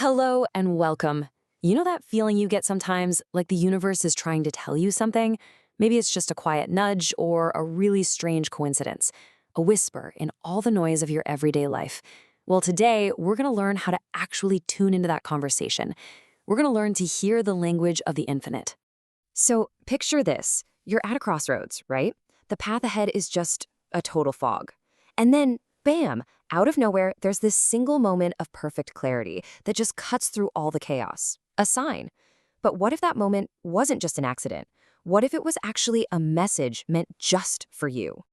Hello and welcome. You know that feeling you get sometimes, like the universe is trying to tell you something? Maybe it's just a quiet nudge or a really strange coincidence, a whisper in all the noise of your everyday life. Well, today we're going to learn how to actually tune into that conversation. We're going to learn to hear the language of the infinite. So picture this. You're at a crossroads, right? The path ahead is just a total fog. And then, bam, out of nowhere, there's this single moment of perfect clarity that just cuts through all the chaos. A sign. But what if that moment wasn't just an accident? What if it was actually a message meant just for you?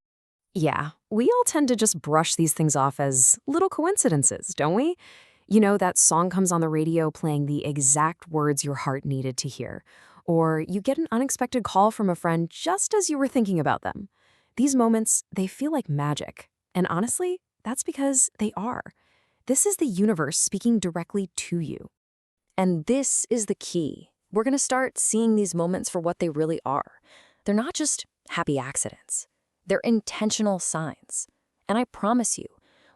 Yeah, we all tend to just brush these things off as little coincidences, don't we? You know, that song comes on the radio playing the exact words your heart needed to hear. Or you get an unexpected call from a friend just as you were thinking about them. These moments, they feel like magic. And honestly, that's because they are. This is the universe speaking directly to you. And this is the key. We're going to start seeing these moments for what they really are. They're not just happy accidents. They're intentional signs. And I promise you,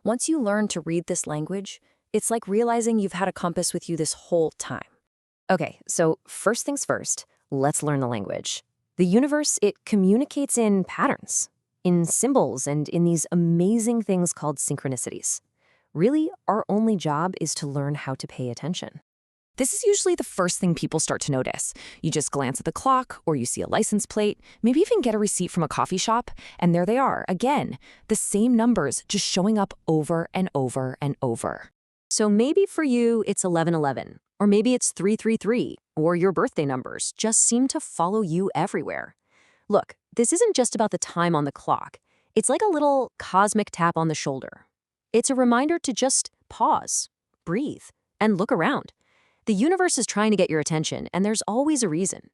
once you learn to read this language, it's like realizing you've had a compass with you this whole time. Okay, so first things first, let's learn the language. The universe, it communicates in patterns, in symbols, and in these amazing things called synchronicities. Really, our only job is to learn how to pay attention. This is usually the first thing people start to notice. You just glance at the clock, or you see a license plate, maybe even get a receipt from a coffee shop, and there they are, again, the same numbers just showing up over and over and over. So maybe for you, it's 1111, or maybe it's 333, or your birthday numbers just seem to follow you everywhere. Look, this isn't just about the time on the clock. It's like a little cosmic tap on the shoulder. It's a reminder to just pause, breathe, and look around. The universe is trying to get your attention, and there's always a reason.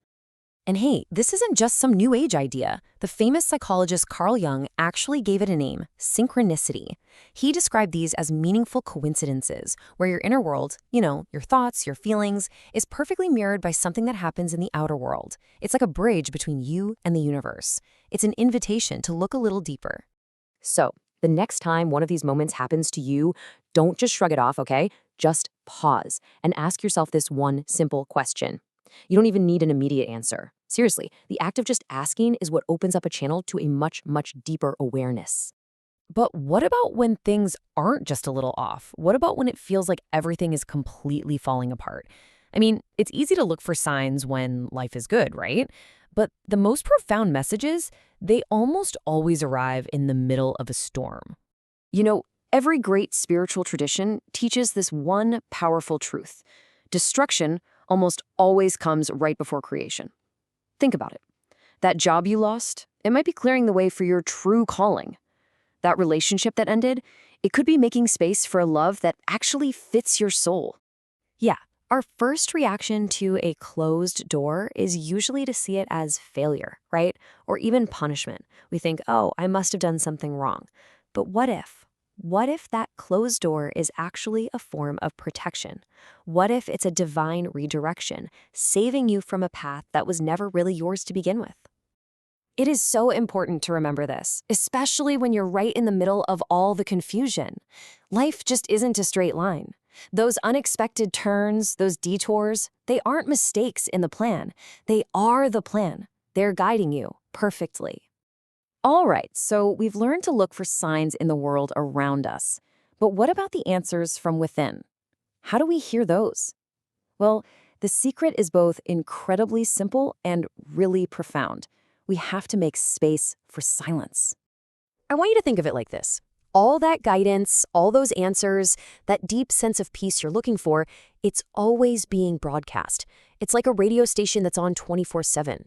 And hey, this isn't just some new age idea. The famous psychologist Carl Jung actually gave it a name, synchronicity. He described these as meaningful coincidences, where your inner world, your thoughts, your feelings, is perfectly mirrored by something that happens in the outer world. It's like a bridge between you and the universe. It's an invitation to look a little deeper. So, the next time one of these moments happens to you, don't just shrug it off, okay? Just pause and ask yourself this one simple question. You don't even need an immediate answer. Seriously, the act of just asking is what opens up a channel to a much, much deeper awareness. But what about when things aren't just a little off? What about when it feels like everything is completely falling apart? I mean, it's easy to look for signs when life is good, right? But the most profound messages, they almost always arrive in the middle of a storm. You know, every great spiritual tradition teaches this one powerful truth. Destruction almost always comes right before creation. Think about it. That job you lost, it might be clearing the way for your true calling. That relationship that ended, it could be making space for a love that actually fits your soul. Yeah, our first reaction to a closed door is usually to see it as failure, right? Or even punishment. We think, oh, I must have done something wrong. But what if? What if that closed door is actually a form of protection? What if it's a divine redirection, saving you from a path that was never really yours to begin with? It is so important to remember this, especially when you're right in the middle of all the confusion. Life just isn't a straight line. Those unexpected turns, those detours, they aren't mistakes in the plan. They are the plan. They're guiding you perfectly. All right, so we've learned to look for signs in the world around us. But what about the answers from within? How do we hear those? Well, the secret is both incredibly simple and really profound. We have to make space for silence. I want you to think of it like this. All that guidance, all those answers, that deep sense of peace you're looking for, it's always being broadcast. It's like a radio station that's on 24/7.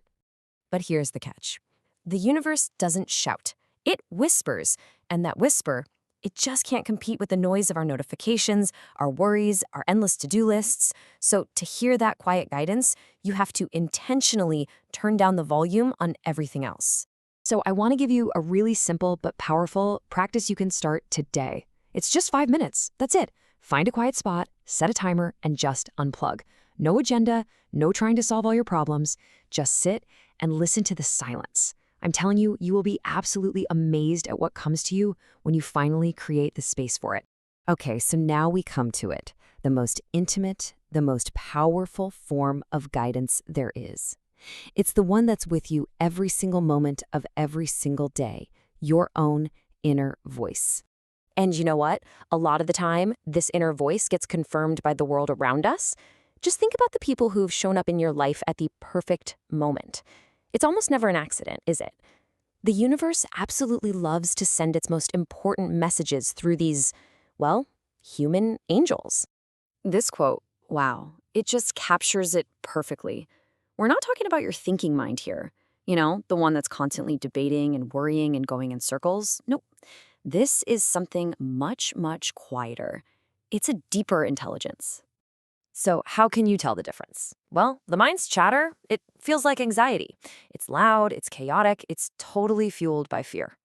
But here's the catch. The universe doesn't shout. It whispers, and that whisper, it just can't compete with the noise of our notifications, our worries, our endless to-do lists. So to hear that quiet guidance, you have to intentionally turn down the volume on everything else. So I want to give you a really simple but powerful practice you can start today. It's just 5 minutes. That's it. Find a quiet spot, set a timer, and just unplug. No agenda, no trying to solve all your problems. Just sit and listen to the silence. I'm telling you, you will be absolutely amazed at what comes to you when you finally create the space for it. Okay, so now we come to it. the most intimate, the most powerful form of guidance there is. It's the one that's with you every single moment of every single day, your own inner voice. And you know what? A lot of the time, this inner voice gets confirmed by the world around us. Just think about the people who've shown up in your life at the perfect moment. It's almost never an accident, is it? The universe absolutely loves to send its most important messages through these, well, human angels. This quote, wow, it just captures it perfectly. We're not talking about your thinking mind here, the one that's constantly debating and worrying and going in circles. Nope. This is something much, much quieter. It's a deeper intelligence. So how can you tell the difference? Well, the mind's chatter, it feels like anxiety. It's loud, it's chaotic, it's totally fueled by fear.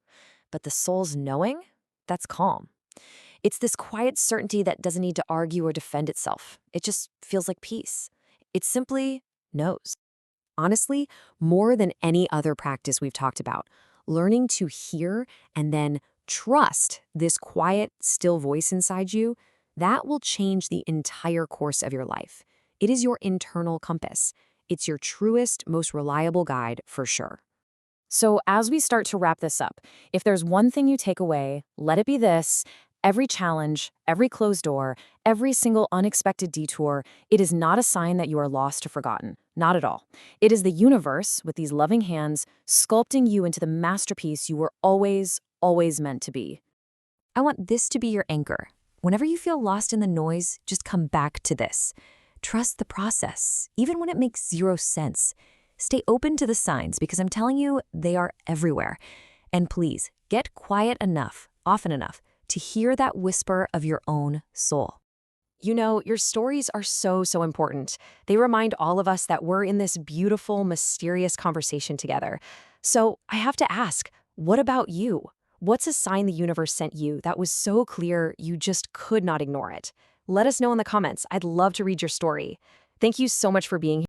But the soul's knowing, that's calm. It's this quiet certainty that doesn't need to argue or defend itself. It just feels like peace. It simply knows. Honestly, more than any other practice we've talked about, learning to hear and then trust this quiet, still voice inside you, that will change the entire course of your life. It is your internal compass. It's your truest, most reliable guide for sure. So as we start to wrap this up, if there's one thing you take away, let it be this. Every challenge, every closed door, every single unexpected detour, it is not a sign that you are lost or forgotten. Not at all. It is the universe, with these loving hands, sculpting you into the masterpiece you were always, always meant to be. I want this to be your anchor. Whenever you feel lost in the noise, just come back to this. Trust the process, even when it makes zero sense. Stay open to the signs, because I'm telling you, they are everywhere. And please, get quiet enough, often enough, to hear that whisper of your own soul. Your stories are so, so important. They remind all of us that we're in this beautiful, mysterious conversation together. So I have to ask, what about you? What's a sign the universe sent you that was so clear you just could not ignore it? Let us know in the comments. I'd love to read your story. Thank you so much for being here.